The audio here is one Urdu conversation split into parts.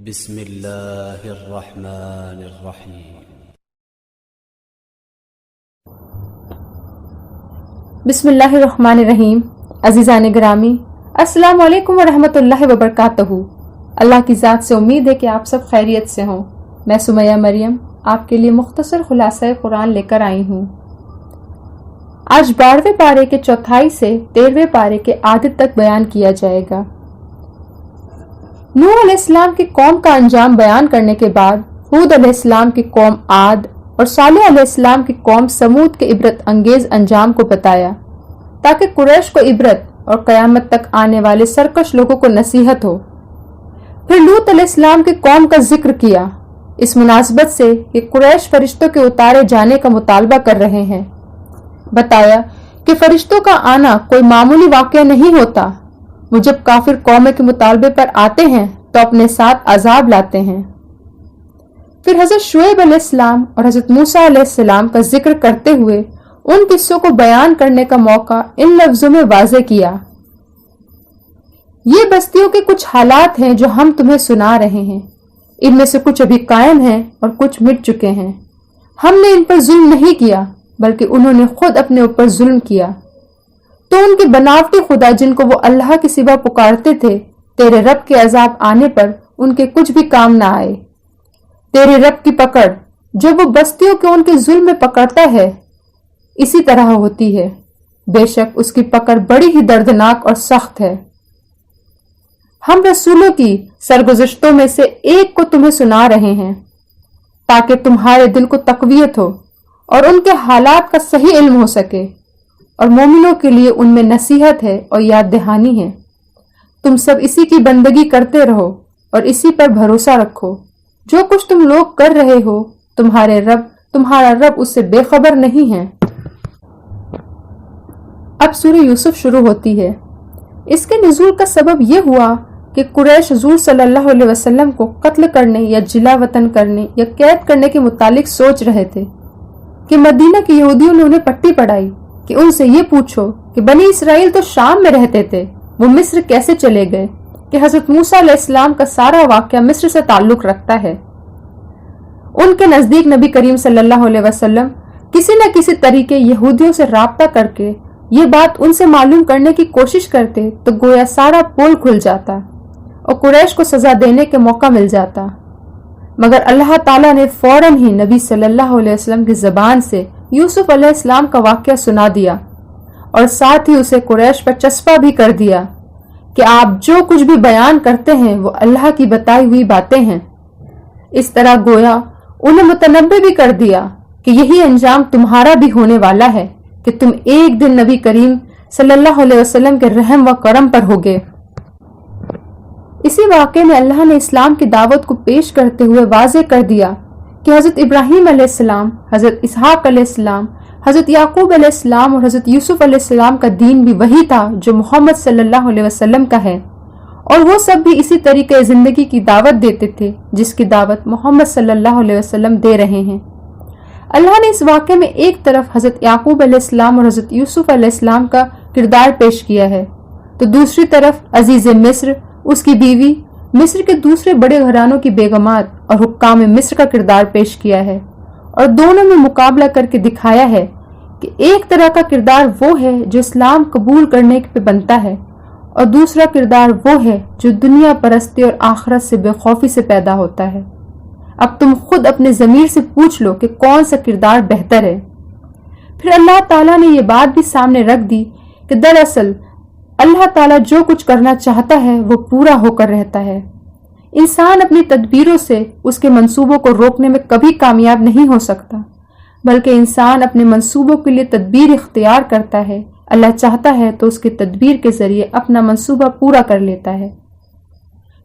بسم اللہ الرحمن الرحیم۔ بسم اللہ الرحمن الرحیم۔ عزیزان گرامی، السلام علیکم ورحمۃ اللہ وبرکاتہ۔ اللہ کی ذات سے امید ہے کہ آپ سب خیریت سے ہوں۔ میں سمیہ مریم آپ کے لیے مختصر خلاصہ قرآن لے کر آئی ہوں۔ آج 12ویں پارے کے چوتھائی سے 13ویں پارے کے آدھے تک بیان کیا جائے گا۔ نوح علیہ السلام کی قوم کا انجام بیان کرنے کے بعد ہود علیہ السلام کی قوم عاد اور صالح علیہ السلام کی قوم سمود کے عبرت انگیز انجام کو بتایا تاکہ قریش کو عبرت اور قیامت تک آنے والے سرکش لوگوں کو نصیحت ہو۔ پھر لوط علیہ السلام کی قوم کا ذکر کیا اس مناسبت سے کہ قریش فرشتوں کے اتارے جانے کا مطالبہ کر رہے ہیں۔ بتایا کہ فرشتوں کا آنا کوئی معمولی واقعہ نہیں ہوتا، وہ جب کافر قوموں کے مطالبے پر آتے ہیں تو اپنے ساتھ عذاب لاتے ہیں۔ پھر حضرت شعیب علیہ السلام اور حضرت موسیٰ علیہ السلام کا ذکر کرتے ہوئے ان قصوں کو بیان کرنے کا موقع ان لفظوں میں واضح کیا: یہ بستیوں کے کچھ حالات ہیں جو ہم تمہیں سنا رہے ہیں، ان میں سے کچھ ابھی قائم ہیں اور کچھ مٹ چکے ہیں۔ ہم نے ان پر ظلم نہیں کیا بلکہ انہوں نے خود اپنے اوپر ظلم کیا۔ تو ان کے بناوٹی خدا جن کو وہ اللہ کے سوا پکارتے تھے، تیرے رب کے عذاب آنے پر ان کے کچھ بھی کام نہ آئے۔ تیرے رب کی پکڑ جب وہ بستیوں کے ان کے ظلم میں پکڑتا ہے اسی طرح ہوتی ہے، بے شک اس کی پکڑ بڑی ہی دردناک اور سخت ہے۔ ہم رسولوں کی سرگزشتوں میں سے ایک کو تمہیں سنا رہے ہیں تاکہ تمہارے دل کو تقویت ہو اور ان کے حالات کا صحیح علم ہو سکے، اور مومنوں کے لیے ان میں نصیحت ہے اور یاد دہانی ہے۔ تم سب اسی کی بندگی کرتے رہو اور اسی پر بھروسہ رکھو۔ جو کچھ تم لوگ کر رہے ہو تمہارا رب اس سے بے خبر نہیں ہے۔ اب سورہ یوسف شروع ہوتی ہے۔ اس کے نزول کا سبب یہ ہوا کہ قریش حضور صلی اللہ علیہ وسلم کو قتل کرنے یا جلا وطن کرنے یا قید کرنے کے متعلق سوچ رہے تھے کہ مدینہ کے یہودیوں نے انہیں پٹی پڑھائی کہ ان سے یہ پوچھو کہ بنی اسرائیل تو شام میں رہتے تھے، وہ مصر کیسے چلے گئے؟ کہ حضرت موسیٰ علیہ السلام کا سارا واقعہ مصر سے تعلق رکھتا ہے۔ ان کے نزدیک نبی کریم صلی اللہ علیہ وسلم کسی نہ کسی طریقے یہودیوں سے رابطہ کر کے یہ بات ان سے معلوم کرنے کی کوشش کرتے تو گویا سارا پول کھل جاتا اور قریش کو سزا دینے کے موقع مل جاتا، مگر اللہ تعالیٰ نے فوراً ہی نبی صلی اللہ علیہ وسلم کی زبان سے یوسف علیہ السلام کا واقعہ سنا دیا اور ساتھ ہی اسے قریش پر چسپاں بھی کر دیا کہ آپ جو کچھ بھی بیان کرتے ہیں وہ اللہ کی بتائی ہوئی باتیں ہیں۔ اس طرح گویا انہیں متنبع بھی کر دیا کہ یہی انجام تمہارا بھی ہونے والا ہے کہ تم ایک دن نبی کریم صلی اللہ علیہ وسلم کے رحم و کرم پر ہوگے۔ اسی واقعے میں اللہ نے اسلام کی دعوت کو پیش کرتے ہوئے واضح کر دیا کہ حضرت ابراہیم علیہ السلام، حضرت اسحاق علیہ السلام، حضرت یعقوب علیہ السلام اور حضرت یوسف علیہ السلام کا دین بھی وہی تھا جو محمد صلی اللہ علیہ وسلم کا ہے، اور وہ سب بھی اسی طریقے زندگی کی دعوت دیتے تھے جس کی دعوت محمد صلی اللہ علیہ وسلم دے رہے ہیں۔ اللہ نے اس واقعے میں ایک طرف حضرت یعقوب علیہ السلام اور حضرت یوسف علیہ السلام کا کردار پیش کیا ہے تو دوسری طرف عزیز مصر، اس کی بیوی، مصر کے دوسرے بڑے گھرانوں کی بیگمات اور حکام مصر کا کردار پیش کیا ہے، اور دونوں میں مقابلہ کر کے دکھایا ہے کہ ایک طرح کا کردار وہ ہے جو اسلام قبول کرنے پہ بنتا ہے اور دوسرا کردار وہ ہے جو دنیا پرستی اور آخرت سے بے خوفی سے پیدا ہوتا ہے۔ اب تم خود اپنے ضمیر سے پوچھ لو کہ کون سا کردار بہتر ہے۔ پھر اللہ تعالیٰ نے یہ بات بھی سامنے رکھ دی کہ دراصل اللہ تعالیٰ جو کچھ کرنا چاہتا ہے وہ پورا ہو کر رہتا ہے۔ انسان اپنی تدبیروں سے اس کے منصوبوں کو روکنے میں کبھی کامیاب نہیں ہو سکتا، بلکہ انسان اپنے منصوبوں کے لیے تدبیر اختیار کرتا ہے۔ اللہ چاہتا ہے تو اس کی تدبیر کے ذریعے اپنا منصوبہ پورا کر لیتا ہے۔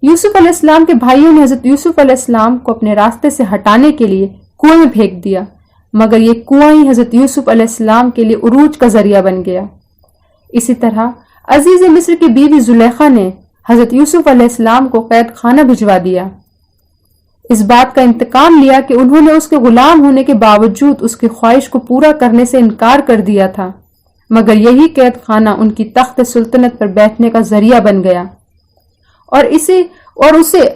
یوسف علیہ السلام کے بھائیوں نے حضرت یوسف علیہ السلام کو اپنے راستے سے ہٹانے کے لیے کنویں میں پھینک دیا، مگر یہ کنواں ہی حضرت یوسف علیہ السلام کے لیے عروج کا ذریعہ بن گیا۔ اسی طرح عزیز مصر کی بیوی زلیخا نے حضرت یوسف علیہ السلام کو قید خانہ بھجوا دیا، اس بات کا انتقام لیا کہ انہوں نے اس کے غلام ہونے کے باوجود اس کی خواہش کو پورا کرنے سے انکار کر دیا تھا، مگر یہی قید خانہ ان کی تخت سلطنت پر بیٹھنے کا ذریعہ بن گیا، اور اسے اور اسے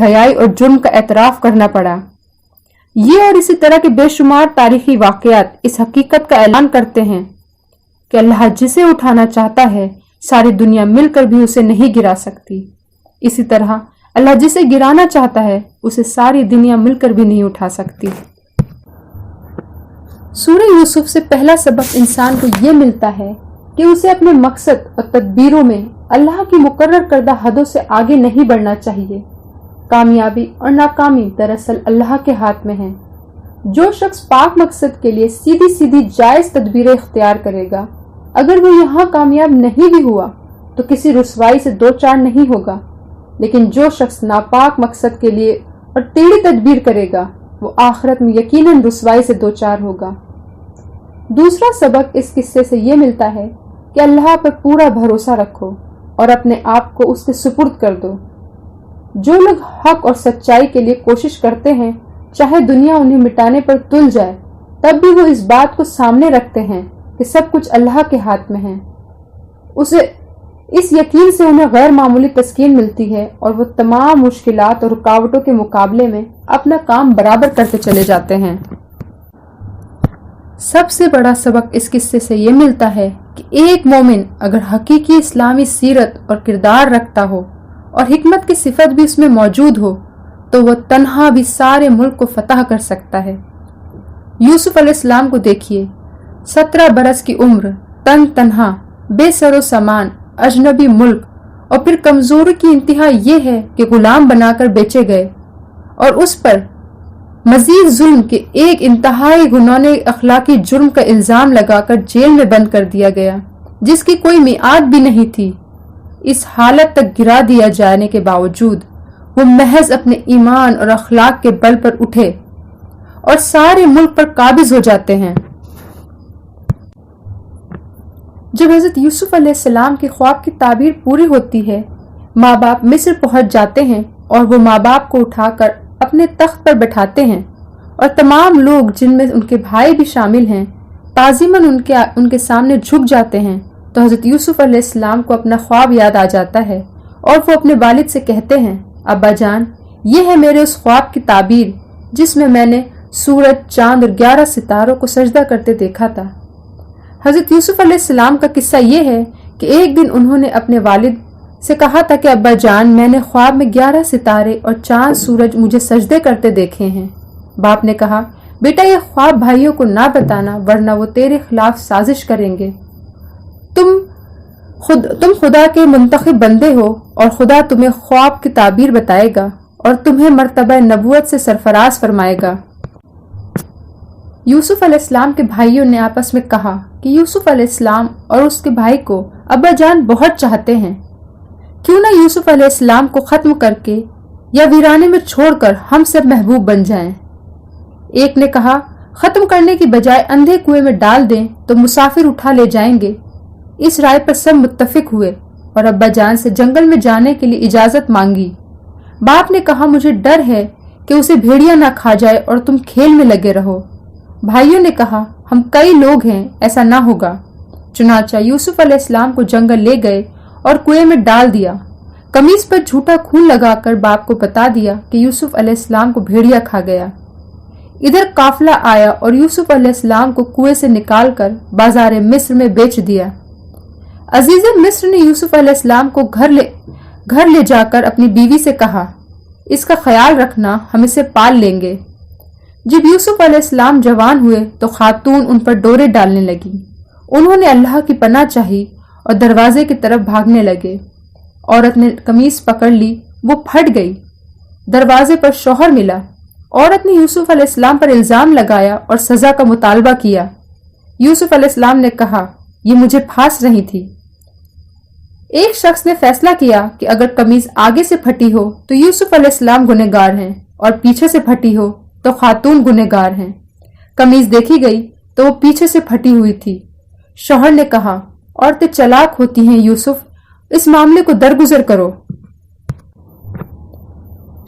حیائی اور جرم کا اعتراف کرنا پڑا۔ یہ اور اسی طرح کے بے شمار تاریخی واقعات اس حقیقت کا اعلان کرتے ہیں کہ اللہ جسے اٹھانا چاہتا ہے ساری دنیا مل کر بھی اسے نہیں گرا سکتی، اسی طرح اللہ جسے گرانا چاہتا ہے اسے ساری دنیا مل کر بھی نہیں اٹھا سکتی۔ سورہ یوسف سے پہلا سبق انسان کو یہ ملتا ہے کہ اسے اپنے مقصد اور تدبیروں میں اللہ کی مقرر کردہ حدوں سے آگے نہیں بڑھنا چاہیے۔ کامیابی اور ناکامی دراصل اللہ کے ہاتھ میں ہے۔ جو شخص پاک مقصد کے لیے سیدھی جائز تدبیریں اختیار کرے گا، اگر وہ یہاں کامیاب نہیں بھی ہوا تو کسی رسوائی سے دو چار نہیں ہوگا، لیکن جو شخص ناپاک مقصد کے لیے اور ٹیڑھی تدبیر کرے گا وہ آخرت میں یقیناً رسوائی سے دو چار ہوگا۔ دوسرا سبق اس قصے سے یہ ملتا ہے کہ اللہ پر پورا بھروسہ رکھو اور اپنے آپ کو اس کے سپرد کر دو۔ جو لوگ حق اور سچائی کے لیے کوشش کرتے ہیں، چاہے دنیا انہیں مٹانے پر تل جائے، تب بھی وہ اس بات کو سامنے رکھتے ہیں کہ سب کچھ اللہ کے ہاتھ میں ہے۔ اس یقین سے انہیں غیر معمولی تسکین ملتی ہے اور وہ تمام مشکلات اور رکاوٹوں کے مقابلے میں اپنا کام برابر کرتے چلے جاتے ہیں۔ سب سے بڑا سبق اس قصے سے یہ ملتا ہے کہ ایک مومن اگر حقیقی اسلامی سیرت اور کردار رکھتا ہو اور حکمت کی صفت بھی اس میں موجود ہو تو وہ تنہا بھی سارے ملک کو فتح کر سکتا ہے۔ یوسف علیہ السلام کو دیکھیے، 17 برس کی عمر، تنہا، بے سر و سامان، اجنبی ملک، اور پھر کمزوری کی انتہا یہ ہے کہ غلام بنا کر بیچے گئے اور اس پر مزید ظلم کے ایک انتہائی گھنونے اخلاقی جرم کا الزام لگا کر جیل میں بند کر دیا گیا جس کی کوئی میعاد بھی نہیں تھی۔ اس حالت تک گرا دیا جانے کے باوجود وہ محض اپنے ایمان اور اخلاق کے بل پر اٹھے اور سارے ملک پر قابض ہو جاتے ہیں۔ جب حضرت یوسف علیہ السلام کے خواب کی تعبیر پوری ہوتی ہے، ماں باپ مصر پہنچ جاتے ہیں اور وہ ماں باپ کو اٹھا کر اپنے تخت پر بٹھاتے ہیں اور تمام لوگ جن میں ان کے بھائی بھی شامل ہیں تعظیماً ان کے سامنے جھک جاتے ہیں تو حضرت یوسف علیہ السلام کو اپنا خواب یاد آ جاتا ہے اور وہ اپنے والد سے کہتے ہیں، ابا جان، یہ ہے میرے اس خواب کی تعبیر جس میں نے سورج، چاند اور 11 ستاروں کو سجدہ کرتے دیکھا تھا۔ حضرت یوسف علیہ السلام کا قصہ یہ ہے کہ ایک دن انہوں نے اپنے والد سے کہا تھا کہ ابا جان، میں نے خواب میں 11 ستارے اور چاند سورج مجھے سجدے کرتے دیکھے ہیں۔ باپ نے کہا، بیٹا یہ خواب بھائیوں کو نہ بتانا ورنہ وہ تیرے خلاف سازش کریں گے۔ تم خدا کے منتخب بندے ہو اور خدا تمہیں خواب کی تعبیر بتائے گا اور تمہیں مرتبہ نبوت سے سرفراز فرمائے گا۔ یوسف علیہ السلام کے بھائیوں نے آپس میں کہا کہ یوسف علیہ السلام اور اس کے بھائی کو ابا جان بہت چاہتے ہیں، کیوں نہ یوسف علیہ السلام کو ختم کر کے یا ویرانے میں چھوڑ کر ہم سب محبوب بن جائیں۔ ایک نے کہا، ختم کرنے کی بجائے اندھے کنویں میں ڈال دیں تو مسافر اٹھا لے جائیں گے۔ اس رائے پر سب متفق ہوئے اور ابا جان سے جنگل میں جانے کے لیے اجازت مانگی۔ باپ نے کہا، مجھے ڈر ہے کہ اسے بھیڑیا نہ کھا جائے اور تم کھیل میں لگے رہو۔ بھائیوں نے کہا، ہم کئی لوگ ہیں، ایسا نہ ہوگا۔ چنانچہ یوسف علیہ السلام کو جنگل لے گئے اور کنویں میں ڈال دیا۔ قمیص پر جھوٹا خون لگا کر باپ کو بتا دیا کہ یوسف علیہ السلام کو بھیڑیا کھا گیا۔ ادھر قافلہ آیا اور یوسف علیہ السلام کو کنویں سے نکال کر بازار مصر میں بیچ دیا۔ عزیز مصر نے یوسف علیہ السلام کو گھر لے جا کر اپنی بیوی سے کہا، اس کا خیال رکھنا، ہم اسے پال لیں گے۔ جب یوسف علیہ السلام جوان ہوئے تو خاتون ان پر ڈورے ڈالنے لگی۔ انہوں نے اللہ کی پناہ چاہی اور دروازے کی طرف بھاگنے لگے۔ عورت نے قمیص پکڑ لی، وہ پھٹ گئی۔ دروازے پر شوہر ملا۔ عورت نے یوسف علیہ السلام پر الزام لگایا اور سزا کا مطالبہ کیا۔ یوسف علیہ السلام نے کہا، یہ مجھے پھانس رہی تھی۔ ایک شخص نے فیصلہ کیا کہ اگر قمیض آگے سے پھٹی ہو تو یوسف علیہ السلام گنہگار ہیں اور پیچھے سے پھٹی ہو تو خاتون گنہگار ہیں۔ قمیض دیکھی گئی تو وہ پیچھے سے پھٹی ہوئی تھی۔ شوہر نے کہا، عورتیں چلاک ہوتی ہیں یوسف، اس معاملے کو درگزر کرو۔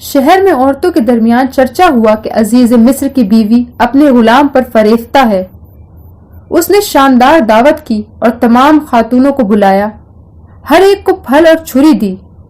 شہر میں عورتوں کے درمیان چرچا ہوا کہ عزیز مصر کی بیوی اپنے غلام پر فریفتہ ہے۔ اس نے شاندار دعوت کی اور تمام خاتونوں کو بلایا، ہر ایک کو پھل اور چھری دی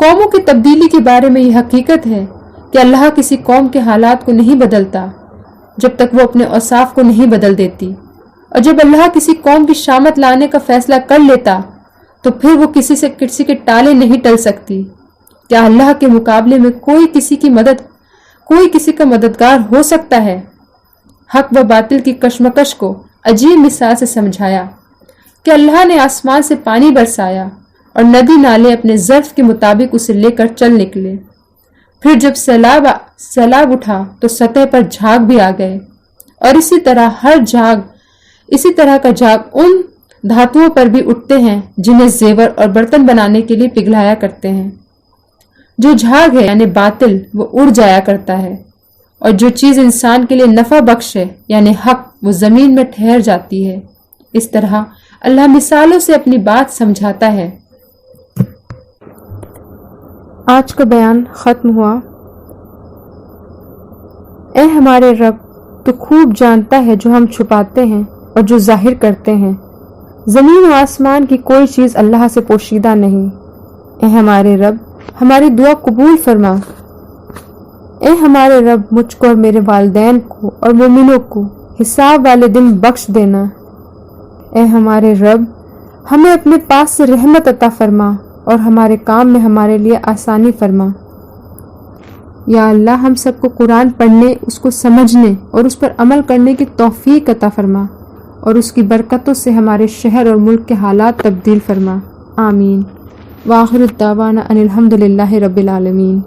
قوموں کی تبدیلی کے بارے میں یہ حقیقت ہے کہ اللہ کسی قوم کے حالات کو نہیں بدلتا جب تک وہ اپنے اوصاف کو نہیں بدل دیتی، اور جب اللہ کسی قوم کی شامت لانے کا فیصلہ کر لیتا تو پھر وہ کسی کے ٹالے نہیں ٹل سکتی۔ کیا اللہ کے مقابلے میں کوئی کسی کا مددگار ہو سکتا ہے؟ حق و باطل کی کشمکش کو عجیب مثال سے سمجھایا کہ اللہ نے آسمان سے پانی برسایا اور ندی نالے اپنے ظرف کے مطابق اسے لے کر چل نکلے، پھر جب سیلاب اٹھا تو سطح پر جھاگ بھی آ گئے، اور اسی طرح کا جھاگ ان دھاتوں پر بھی اٹھتے ہیں جنہیں زیور اور برتن بنانے کے لیے پگھلایا کرتے ہیں۔ جو جھاگ ہے یعنی باطل وہ اڑ جایا کرتا ہے، اور جو چیز انسان کے لیے نفع بخش ہے یعنی حق وہ زمین میں ٹھہر جاتی ہے۔ اس طرح اللہ مثالوں سے اپنی بات سمجھاتا ہے۔ آج کا بیان ختم ہوا۔ اے ہمارے رب، تو خوب جانتا ہے جو ہم چھپاتے ہیں اور جو ظاہر کرتے ہیں۔ زمین و آسمان کی کوئی چیز اللہ سے پوشیدہ نہیں۔ اے ہمارے رب، ہماری دعا قبول فرما۔ اے ہمارے رب، مجھ کو اور میرے والدین کو اور مومنوں کو حساب والے دن بخش دینا۔ اے ہمارے رب، ہمیں اپنے پاس سے رحمت عطا فرما اور ہمارے کام میں ہمارے لیے آسانی فرما۔ یا اللہ، ہم سب کو قرآن پڑھنے، اس کو سمجھنے اور اس پر عمل کرنے کی توفیق عطا فرما، اور اس کی برکتوں سے ہمارے شہر اور ملک کے حالات تبدیل فرما۔ آمین۔ وآخر الدعوانا ان الحمد للہ رب العالمین۔